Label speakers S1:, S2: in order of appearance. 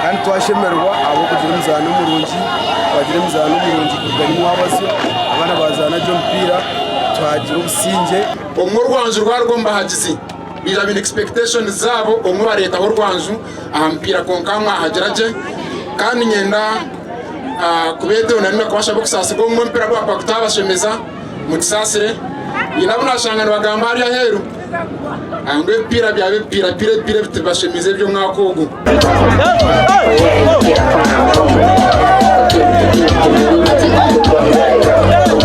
S1: kandi twashemerwa abo kugira umuzano umurungi bagira umuzano umurungi kuganimwa abasyo abana bazana byo mpira twagira ubusinge
S2: umwe rwanzu rwarugomba hagizi bija bin expectations zabo umwe bareta ho rwanzu ahampira konkamwa hageraje kandi nyenda kubete unanime kwasha bokusasi go umwe mpira rwa pakutabashemeza mutisasire inabuna shangana bagamba hari aheru angwe pira byabe pira bitibashemize byo mwakogo